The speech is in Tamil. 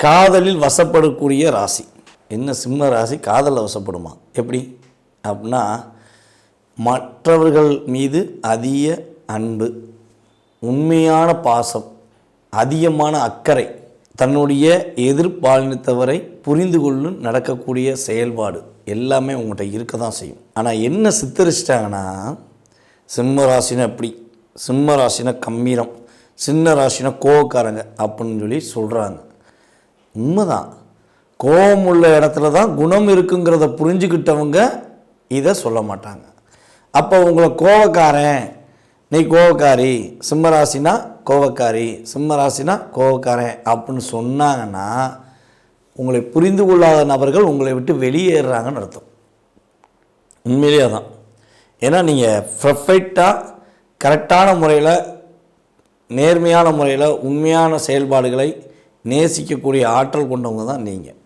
காதலில் வசப்படக்கூடிய ராசி என்ன? சிம்ம ராசி காதலில் வசப்படுமா? எப்படி அப்படின்னா, மற்றவர்கள் மீது அதிக அன்பு, உண்மையான பாசம், அதிகமான அக்கறை, தன்னுடைய எதிர்பாலினத்தவரை புரிந்து கொள்ளும் நடக்கக்கூடிய செயல்பாடு எல்லாமே உங்கள்கிட்ட இருக்க தான் செய்யும். ஆனால் என்ன சித்தரிச்சிட்டாங்கன்னா, சிம்ம ராசினா எப்படி, சிம்ம ராசினா கம்பீரம், சின்ன ராசினா கோவக்காரங்க அப்படின்னு சொல்லி சொல்கிறாங்க. உண்மைதான், கோபம் உள்ள இடத்துல தான் குணம் இருக்குங்கிறத புரிஞ்சுக்கிட்டவங்க இதை சொல்ல மாட்டாங்க. அப்போ உங்களை கோவக்காரன், நீ கோவக்காரி, சிம்மராசினா கோவக்காரி, சிம்மராசினா கோவக்காரன் அப்படின்னு சொன்னாங்கன்னா உங்களை புரிந்து கொள்ளாத நபர்கள் உங்களை விட்டு வெளியேறாங்கன்னு அர்த்தம். உண்மையிலேயே தான். ஏன்னா நீங்கள் பர்ஃபெக்டாக கரெக்டான முறையில், நேர்மையான முறையில், உண்மையான செயல்பாடுகளை நேசிக்கக்கூடிய ஆற்றல் கொண்டவங்க தான் நீங்கள்.